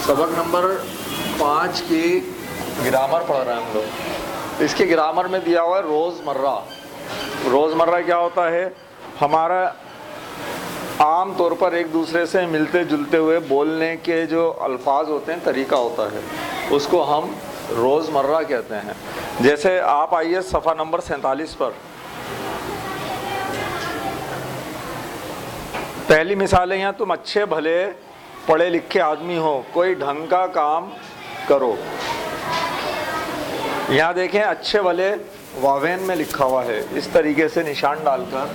سبق نمبر 5 کی گرامر پڑھ رہے ہیں ہم لوگ۔ اس کے گرامر میں دیا ہوا ہے روزمرہ۔ روزمرہ کیا ہوتا ہے؟ ہمارا عام طور پر ایک دوسرے سے ملتے جلتے ہوئے بولنے کے جو الفاظ ہوتے ہیں، طریقہ ہوتا ہے، اس کو ہم روزمرہ کہتے ہیں۔ جیسے آپ آئیے صفحہ نمبر 47 پر۔ پہلی مثالیں ہیں، تم اچھے بھلے پڑھے لکھے آدمی ہو، کوئی ڈھنگ کا کام کرو۔ یہاں دیکھیں اچھے بھلے واوین میں لکھا ہوا ہے، اس طریقے سے نشان ڈال کر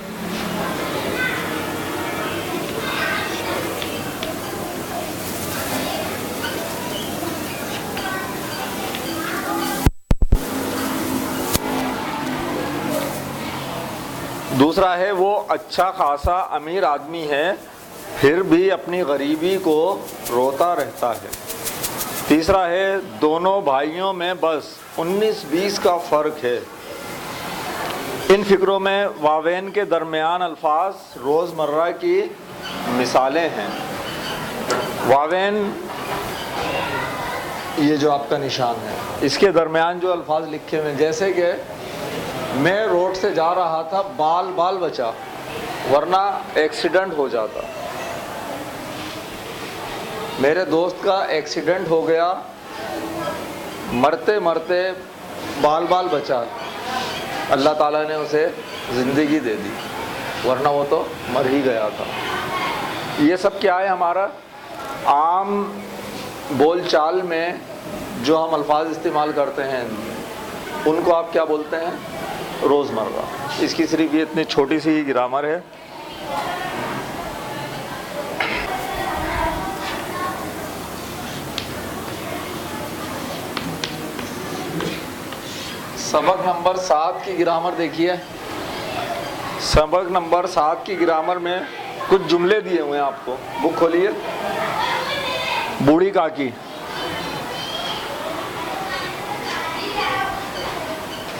دوسرا ہے وہ اچھا خاصا امیر آدمی ہے، پھر بھی اپنی غریبی کو روتا رہتا ہے۔ تیسرا ہے دونوں بھائیوں میں بس 19-20 کا فرق ہے۔ ان فکروں میں واوین کے درمیان الفاظ روزمرہ کی مثالیں ہیں۔ واوین یہ جو آپ کا نشان ہے، اس کے درمیان جو الفاظ لکھے ہوئے، جیسے کہ میں روڈ سے جا رہا تھا، بال بچا ورنہ ایکسیڈنٹ ہو جاتا۔ میرے دوست کا ایکسیڈنٹ ہو گیا، مرتے مرتے بال بچا، اللہ تعالیٰ نے اسے زندگی دے دی، ورنہ وہ تو مر ہی گیا تھا۔ یہ سب کیا ہے؟ ہمارا عام بول چال میں جو ہم الفاظ استعمال کرتے ہیں، ان کو آپ کیا بولتے ہیں؟ روزمرہ۔ اس کی صرف یہ اتنی چھوٹی سی گرامر ہے۔ سبق نمبر 7 کی گرامر دیکھیے۔ سبق نمبر 7 کی گرامر میں کچھ جملے دیے ہوئے ہیں آپ کو، بک کھولیے۔ بوڑھی کاکی،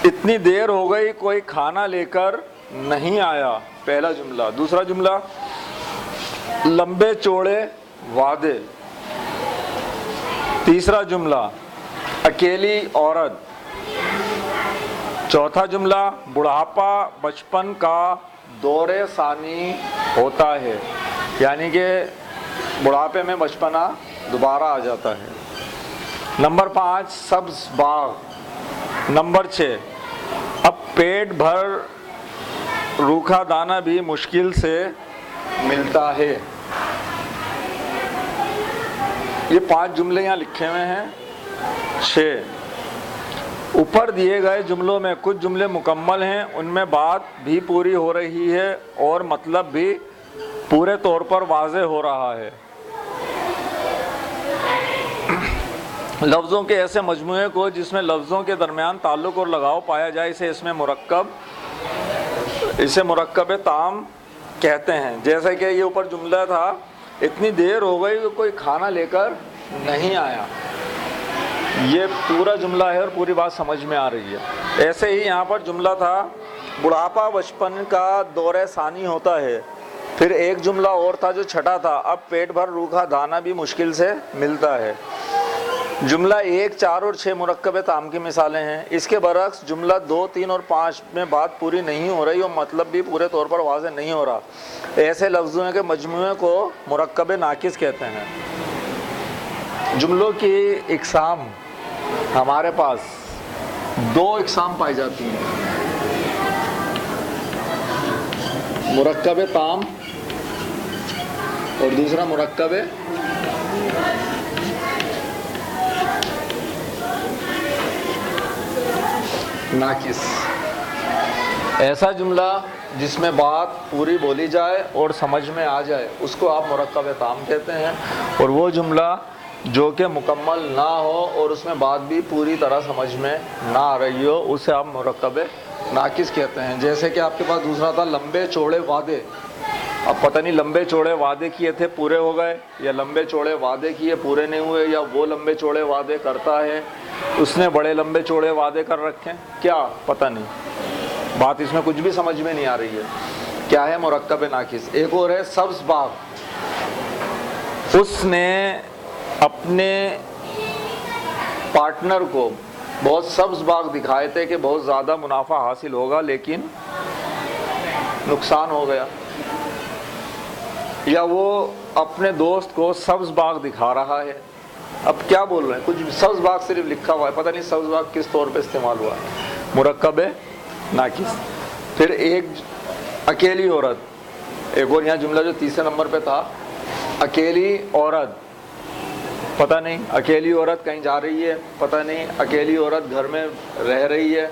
اتنی دیر ہو گئی کوئی کھانا لے کر نہیں آیا، پہلا جملہ۔ دوسرا جملہ لمبے چوڑے وعدے۔ تیسرا جملہ اکیلی عورت۔ چوتھا جملہ بڑھاپا بچپن کا دور ثانی ہوتا ہے، یعنی کہ بڑھاپے میں بچپنا دوبارہ آ جاتا ہے۔ نمبر 5 سبز باغ۔ نمبر 6 اب پیٹ بھر روکھا دانہ بھی مشکل سے ملتا ہے۔ یہ 5 جملے یہاں لکھے ہوئے ہیں۔ 6 اوپر دیے گئے جملوں میں کچھ جملے مکمل ہیں، ان میں بات بھی پوری ہو رہی ہے اور مطلب بھی پورے طور پر واضح ہو رہا ہے۔ لفظوں کے ایسے مجموعے کو جس میں لفظوں کے درمیان تعلق اور لگاؤ پایا جائے، اسے مرکب تام کہتے ہیں۔ جیسے کہ یہ اوپر جملہ تھا، اتنی دیر ہو گئی کہ کوئی کھانا لے کر نہیں آیا، یہ پورا جملہ ہے اور پوری بات سمجھ میں آ رہی ہے۔ ایسے ہی یہاں پر جملہ تھا بڑھاپا بچپن کا دور ثانی ہوتا ہے، پھر ایک جملہ اور تھا جو چھٹا تھا، اب پیٹ بھر روکھا دانہ بھی مشکل سے ملتا ہے۔ جملہ 1، 4 اور 6 مرکب تام کی مثالیں ہیں۔ اس کے برعکس جملہ 2، 3 اور 5 میں بات پوری نہیں ہو رہی اور مطلب بھی پورے طور پر واضح نہیں ہو رہا، ایسے لفظوں کے مجموعے کو مرکب ناقص کہتے ہیں۔ جملوں کی اقسام ہمارے پاس 2 اقسام پائی جاتی ہیں، مرکب تام اور دوسرا مرکب ناقص۔ ایسا جملہ جس میں بات پوری بولی جائے اور سمجھ میں آ جائے، اس کو آپ مرکب تام کہتے ہیں، اور وہ جملہ جو کہ مکمل نہ ہو اور اس میں بات بھی پوری طرح سمجھ میں نہ آ رہی ہو، اسے آپ مرکب ناقص کہتے ہیں۔ جیسے کہ آپ کے پاس دوسرا تھا لمبے چوڑے وعدے۔ اب پتہ نہیں لمبے چوڑے وعدے کیے تھے پورے ہو گئے، یا لمبے چوڑے وعدے کیے پورے نہیں ہوئے، یا وہ لمبے چوڑے وعدے کرتا ہے اس نے بڑے لمبے چوڑے وعدے کر رکھے ہیں، کیا پتہ نہیں، بات اس میں کچھ بھی سمجھ میں نہیں آ رہی ہے۔ کیا ہے مرکب ناقص؟ ایک اور ہے سبز باغ، اس نے اپنے پارٹنر کو بہت سبز باغ دکھائے تھے کہ بہت زیادہ منافع حاصل ہوگا، لیکن نقصان ہو گیا. یا وہ اپنے دوست کو سبز باغ دکھا رہا ہے، اب کیا بول رہے ہیں، کچھ سبز باغ صرف لکھا ہوا ہے، پتہ نہیں سبز باغ کس طور پہ استعمال ہوا ہے، مرکب ناقص. پھر ایک اکیلی عورت، ایک اور یہاں جملہ جو تیسرے نمبر پہ تھا، اکیلی عورت، پتہ نہیں اکیلی عورت کہیں جا رہی ہے، پتہ نہیں اکیلی عورت گھر میں رہ رہی ہے،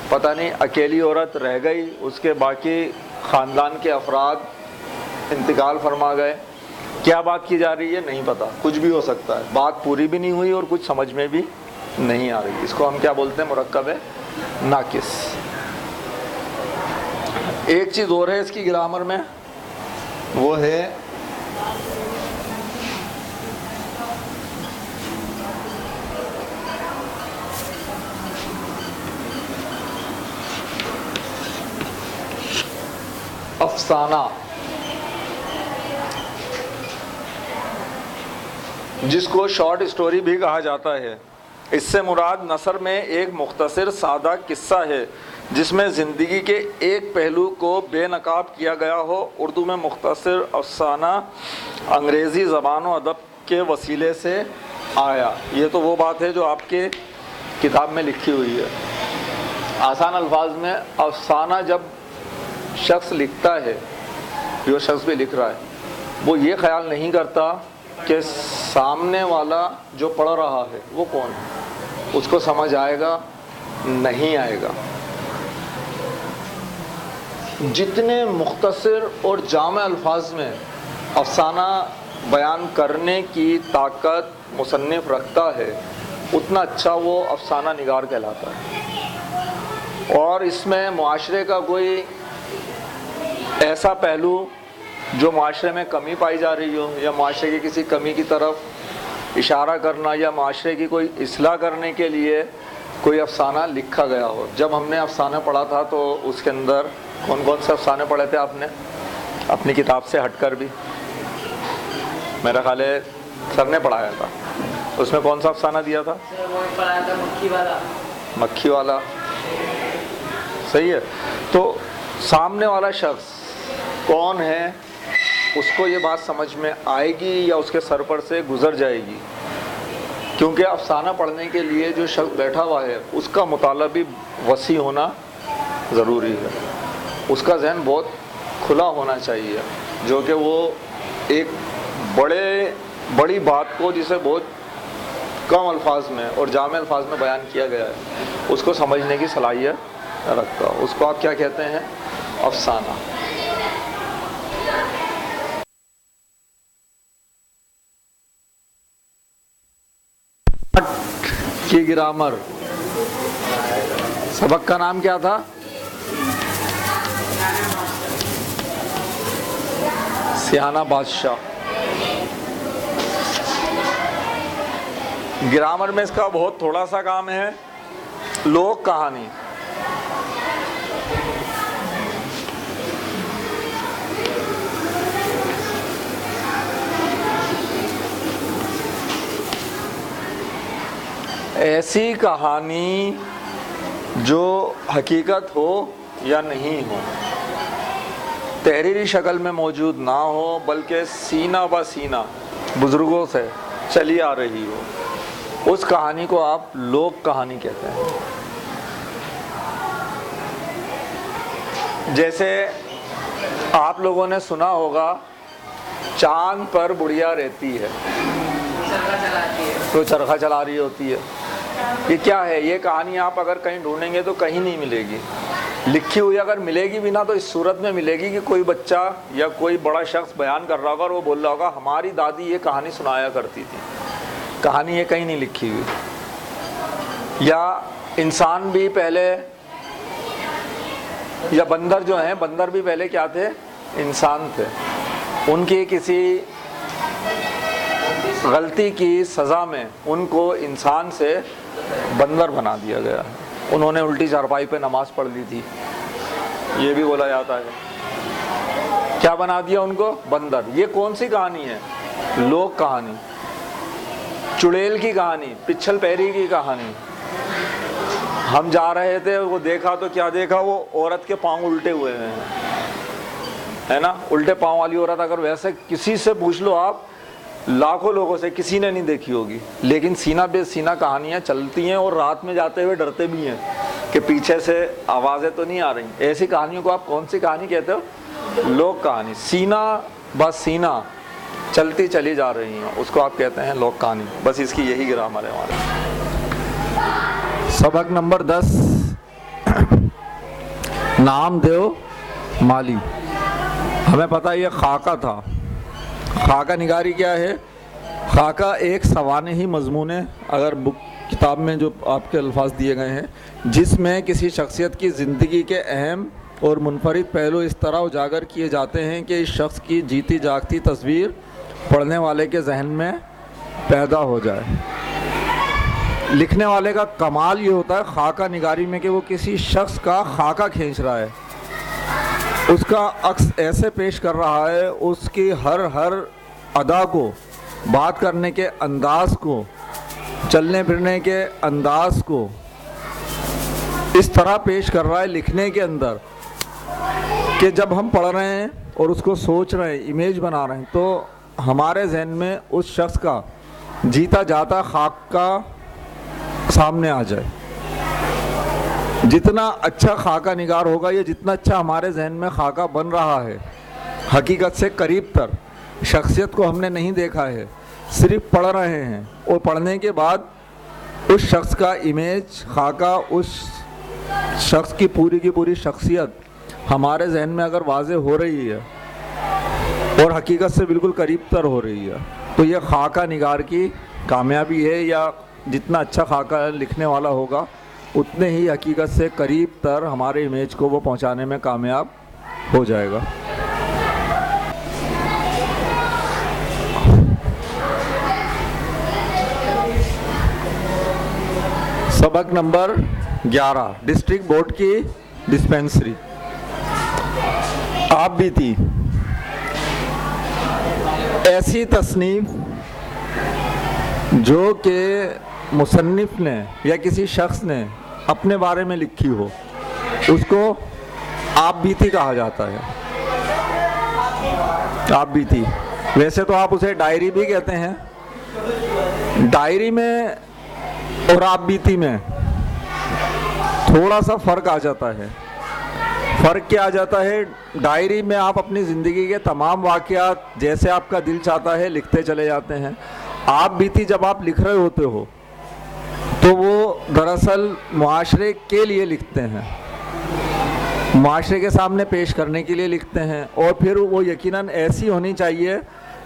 پتہ نہیں اکیلی عورت رہ گئی، اس کے باقی خاندان کے افراد انتقال فرما گئے. کیا بات کی جا رہی ہے نہیں پتہ، کچھ بھی ہو سکتا ہے، بات پوری بھی نہیں ہوئی اور کچھ سمجھ میں بھی نہیں آ رہی. اس کو ہم کیا بولتے ہیں، مرکب ناقص. ایک چیز اور ہے اس کی گرامر میں، وہ ہے افسانہ، جس کو شارٹ اسٹوری بھی کہا جاتا ہے. اس سے مراد نثر میں ایک مختصر سادہ قصہ ہے جس میں زندگی کے ایک پہلو کو بے نقاب کیا گیا ہو. اردو میں مختصر افسانہ انگریزی زبان و ادب کے وسیلے سے آیا. یہ تو وہ بات ہے جو آپ کے کتاب میں لکھی ہوئی ہے. آسان الفاظ میں افسانہ جب شخص لکھتا ہے، جو شخص بھی لکھ رہا ہے، وہ یہ خیال نہیں کرتا کہ سامنے والا جو پڑھ رہا ہے وہ کون ہے، اس کو سمجھ آئے گا نہیں آئے گا. جتنے مختصر اور جامع الفاظ میں افسانہ بیان کرنے کی طاقت مصنف رکھتا ہے، اتنا اچھا وہ افسانہ نگار کہلاتا ہے. اور اس میں معاشرے کا کوئی ایسا پہلو جو معاشرے میں کمی پائی جا رہی ہو، یا معاشرے کی کسی کمی کی طرف اشارہ کرنا، یا معاشرے کی کوئی اصلاح کرنے کے لیے کوئی افسانہ لکھا گیا ہو. جب ہم نے افسانہ پڑھا تھا تو اس کے اندر کون کون سے افسانے پڑھے تھے آپ نے اپنی کتاب سے ہٹ کر بھی؟ میرا خیال ہے سر نے پڑھایا تھا. اس میں کون سا افسانہ دیا تھا؟ مکھی والا. صحیح ہے. تو سامنے والا شخص کون ہے، اس کو یہ بات سمجھ میں آئے گی یا اس کے سر پر سے گزر جائے گی. کیونکہ افسانہ پڑھنے کے لیے جو شخص بیٹھا ہوا ہے اس کا مطالعہ بھی وسیع ہونا ضروری ہے. اس کا ذہن بہت کھلا ہونا چاہیے، جو کہ وہ ایک بڑی بات کو جسے بہت کم الفاظ میں اور جامع الفاظ میں بیان کیا گیا ہے، اس کو سمجھنے کی صلاحیت رکھتا. اس کو آپ کیا کہتے ہیں؟ افسانہ. کی گرامر سبق کا نام کیا تھا؟ سیانہ بادشاہ. گرامر میں اس کا بہت تھوڑا سا کام ہے. لوک کہانی، ایسی کہانی جو حقیقت ہو یا نہیں ہو، تحریری شکل میں موجود نہ ہو، بلکہ سینہ بہ سینہ بزرگوں سے چلی آ رہی ہو، اس کہانی کو آپ لوک کہانی کہتے ہیں. جیسے آپ لوگوں نے سنا ہوگا چاند پر بڑھیا رہتی ہے، تو چرخہ چلا رہی ہوتی ہے. یہ کیا ہے؟ یہ کہانی آپ اگر کہیں ڈھونڈیں گے تو کہیں نہیں ملے گی. لکھی ہوئی اگر ملے گی بھی نہ تو اس صورت میں ملے گی کہ کوئی بچہ یا کوئی بڑا شخص بیان کر رہا ہوگا اور وہ بول رہا ہوگا ہماری دادی یہ کہانی سنایا کرتی تھی. کہانی یہ کہیں نہیں لکھی ہوئی. یا انسان بھی پہلے، یا بندر جو ہیں، بندر بھی پہلے کیا تھے؟ انسان تھے. ان کی کسی غلطی کی سزا میں ان کو انسان سے بندر بنا دیا گیا. انہوں نے الٹی چارپائی پہ نماز پڑھ لی تھی، یہ بھی بولا جاتا ہے. کیا بنا دیا ان کو؟ بندر. یہ کون سی کہانی ہے؟ لوک کہانی. چڑیل کی کہانی، پچھل پیری کی کہانی. ہم جا رہے تھے، وہ دیکھا تو کیا دیکھا، وہ عورت کے پاؤں الٹے ہوئے ہیں، ہے نا. الٹے پاؤں والی عورت اگر ویسے کسی سے پوچھ لو آپ، لاکھوں لوگوں سے کسی نے نہیں دیکھی ہوگی، لیکن سینہ بے سینہ کہانیاں چلتی ہیں، اور رات میں جاتے ہوئے ڈرتے بھی ہیں کہ پیچھے سے آوازیں تو نہیں آ رہی. ایسی کہانیوں کو آپ کون سی کہانی کہتے ہو؟ لوک کہانی. سینہ بس سینہ چلتی چلی جا رہی ہیں، اس کو آپ کہتے ہیں لوک کہانی. بس اس کی یہی گرامر ہے ہمارے. سبق نمبر 10، نام دیو مالی. ہمیں پتہ یہ خاکہ تھا. خاکہ نگاری کیا ہے؟ خاکہ ایک سوانحی مضمون ہے، اگر کتاب میں جو آپ کے الفاظ دیے گئے ہیں، جس میں کسی شخصیت کی زندگی کے اہم اور منفرد پہلو اس طرح اجاگر کیے جاتے ہیں کہ اس شخص کی جیتی جاگتی تصویر پڑھنے والے کے ذہن میں پیدا ہو جائے. لکھنے والے کا کمال یہ ہوتا ہے خاکہ نگاری میں کہ وہ کسی شخص کا خاکہ کھینچ رہا ہے، اس کا عکس ایسے پیش کر رہا ہے، اس کی ہر ادا کو، بات کرنے کے انداز کو، چلنے پھرنے کے انداز کو اس طرح پیش کر رہا ہے لکھنے کے اندر کہ جب ہم پڑھ رہے ہیں اور اس کو سوچ رہے ہیں، امیج بنا رہے ہیں، تو ہمارے ذہن میں اس شخص کا جیتا جاتا خاکہ سامنے آ جائے. جتنا اچھا خاکہ نگار ہوگا، یہ جتنا اچھا ہمارے ذہن میں خاکہ بن رہا ہے، حقیقت سے قریب تر، شخصیت کو ہم نے نہیں دیکھا ہے، صرف پڑھ رہے ہیں، اور پڑھنے کے بعد اس شخص کا امیج، خاکہ، اس شخص کی پوری شخصیت ہمارے ذہن میں اگر واضح ہو رہی ہے اور حقیقت سے بالکل قریب تر ہو رہی ہے، تو یہ خاکہ نگار کی کامیابی ہے. یا جتنا اچھا خاکہ لکھنے والا ہوگا، اتنے ہی حقیقت سے قریب تر ہمارے امیج کو وہ پہنچانے میں کامیاب ہو جائے گا. سبق نمبر 11، ڈسٹرکٹ بورڈ کی ڈسپینسری. آپ بھی تھی ایسی تصنیف جو کہ مصنف نے یا کسی شخص نے اپنے بارے میں لکھی ہو، اس کو آپ بیتی کہا جاتا ہے. آپ بیتی، ویسے تو آپ اسے ڈائری بھی کہتے ہیں. ڈائری میں اور آپ بیتی میں تھوڑا سا فرق آ جاتا ہے. فرق کیا آ جاتا ہے؟ ڈائری میں آپ اپنی زندگی کے تمام واقعات جیسے آپ کا دل چاہتا ہے لکھتے چلے جاتے ہیں. آپ بیتی جب آپ لکھ رہے ہوتے ہو تو وہ دراصل معاشرے کے لیے لکھتے ہیں، معاشرے کے سامنے پیش کرنے کے لیے لکھتے ہیں، اور پھر وہ یقیناً ایسی ہونی چاہیے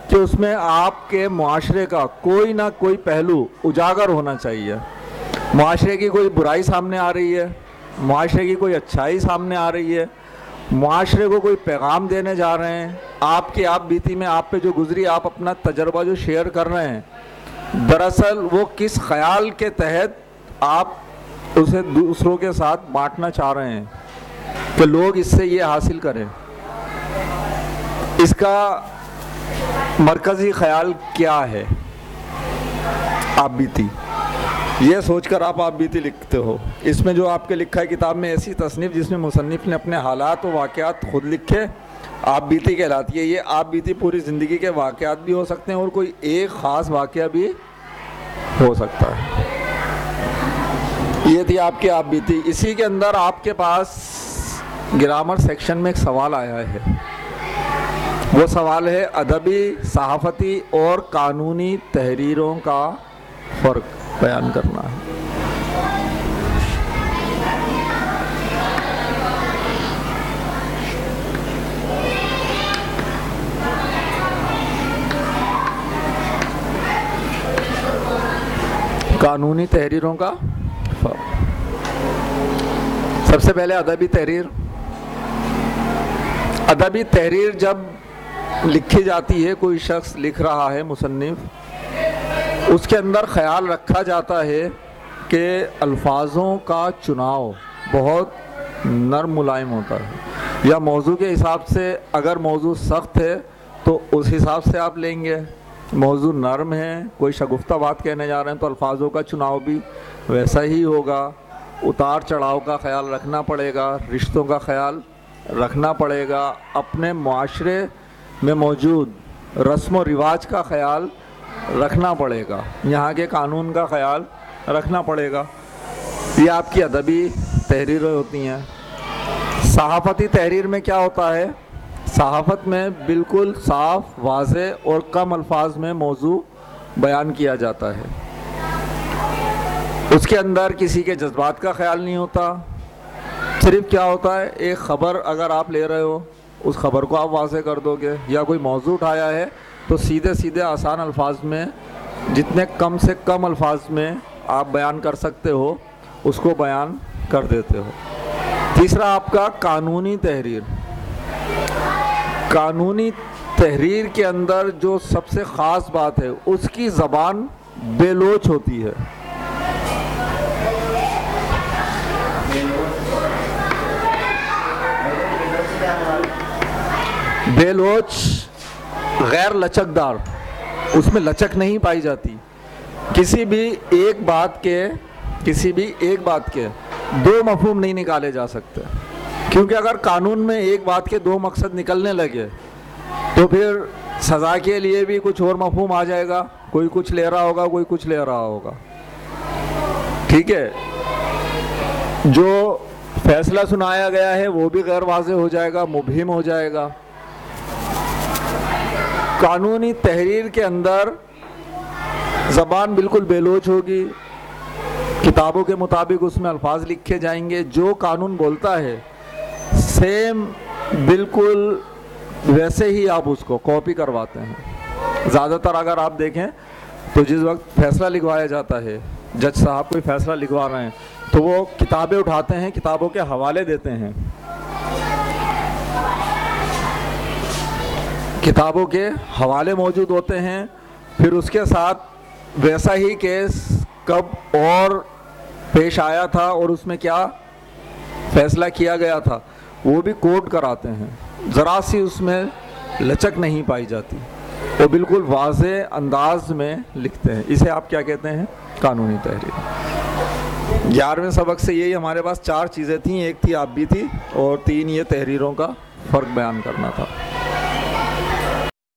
کہ اس میں آپ کے معاشرے کا کوئی نہ کوئی پہلو اجاگر ہونا چاہیے. معاشرے کی کوئی برائی سامنے آ رہی ہے، معاشرے کی کوئی اچھائی سامنے آ رہی ہے، معاشرے کو کوئی پیغام دینے جا رہے ہیں. آپ کی آپ بیتی میں آپ پہ جو گزری، آپ اپنا تجربہ جو شیئر کر رہے ہیں، دراصل وہ کس خیال کے تحت آپ اسے دوسروں کے ساتھ بانٹنا چاہ رہے ہیں کہ لوگ اس سے یہ حاصل کریں. اس کا مرکزی خیال کیا ہے؟ آپ بیتی، یہ سوچ کر آپ بیتی لکھتے ہو. اس میں جو آپ کے لکھا ہے کتاب میں ایسی تصنیف جس میں مصنف نے اپنے حالات و واقعات خود لکھے، آپ بیتی کہلاتی ہے. یہ آپ بیتی پوری زندگی کے واقعات بھی ہو سکتے ہیں اور کوئی ایک خاص واقعہ بھی ہو سکتا ہے. یہ تھی آپ کی آپ بیتی. اسی کے اندر آپ کے پاس گرامر سیکشن میں ایک سوال آیا ہے. وہ سوال ہے ادبی، صحافتی اور قانونی تحریروں کا فرق بیان کرنا ہے. قانونی تحریروں کا فرق. سب سے پہلے ادبی تحریر. ادبی تحریر جب لکھی جاتی ہے، کوئی شخص لکھ رہا ہے، مصنف، اس کے اندر خیال رکھا جاتا ہے کہ الفاظوں کا چناؤ بہت نرم ملائم ہوتا ہے، یا موضوع کے حساب سے، اگر موضوع سخت ہے تو اس حساب سے آپ لیں گے، موضوع نرم ہے، کوئی شگفتہ بات کہنے جا رہے ہیں تو الفاظوں کا چناؤ بھی ویسا ہی ہوگا، اتار چڑھاؤ کا خیال رکھنا پڑے گا، رشتوں کا خیال رکھنا پڑے گا، اپنے معاشرے میں موجود رسم و رواج کا خیال رکھنا پڑے گا، یہاں کے قانون کا خیال رکھنا پڑے گا۔ یہ آپ کی ادبی تحریریں ہوتی ہیں۔ صحافتی تحریر میں کیا ہوتا ہے؟ صحافت میں بالکل صاف، واضح اور کم الفاظ میں موضوع بیان کیا جاتا ہے، اس کے اندر کسی کے جذبات کا خیال نہیں ہوتا، صرف کیا ہوتا ہے، ایک خبر اگر آپ لے رہے ہو اس خبر کو آپ واضح کر دو گے، یا کوئی موضوع اٹھایا ہے تو سیدھے سیدھے آسان الفاظ میں، جتنے کم سے کم الفاظ میں آپ بیان کر سکتے ہو اس کو بیان کر دیتے ہو۔ تیسرا آپ کا قانونی تحریر۔ قانونی تحریر کے اندر جو سب سے خاص بات ہے، اس کی زبان بے لوچ ہوتی ہے۔ بے لوچ، غیر لچکدار، اس میں لچک نہیں پائی جاتی۔ کسی بھی ایک بات کے دو مفہوم نہیں نکالے جا سکتے، کیونکہ اگر قانون میں ایک بات کے دو مقصد نکلنے لگے تو پھر سزا کے لیے بھی کچھ اور مفہوم آ جائے گا، کوئی کچھ لے رہا ہوگا، کوئی کچھ لے رہا ہوگا، ٹھیک ہے؟ جو فیصلہ سنایا گیا ہے وہ بھی غیر واضح ہو جائے گا، مبہم ہو جائے گا۔ قانونی تحریر کے اندر زبان بالکل بے لوچ ہوگی، کتابوں کے مطابق اس میں الفاظ لکھے جائیں گے، جو قانون بولتا ہے سیم بالکل ویسے ہی آپ اس کو کاپی کرواتے ہیں۔ زیادہ تر اگر آپ دیکھیں تو جس وقت فیصلہ لکھوایا جاتا ہے، جج صاحب کوئی فیصلہ لکھوا رہے ہیں تو وہ کتابیں اٹھاتے ہیں، کتابوں کے حوالے دیتے ہیں، کتابوں کے حوالے موجود ہوتے ہیں، پھر اس کے ساتھ ویسا ہی کیس کب اور پیش آیا تھا اور اس میں کیا فیصلہ کیا گیا تھا وہ بھی کوٹ کراتے ہیں۔ ذرا سی اس میں لچک نہیں پائی جاتی، وہ بالکل واضح انداز میں لکھتے ہیں۔ اسے آپ کیا کہتے ہیں؟ قانونی تحریر۔ 11ویں سبق سے یہی ہمارے پاس 4 چیزیں تھیں، ایک تھی آپ بھی تھی اور 3 یہ تحریروں کا فرق بیان کرنا تھا۔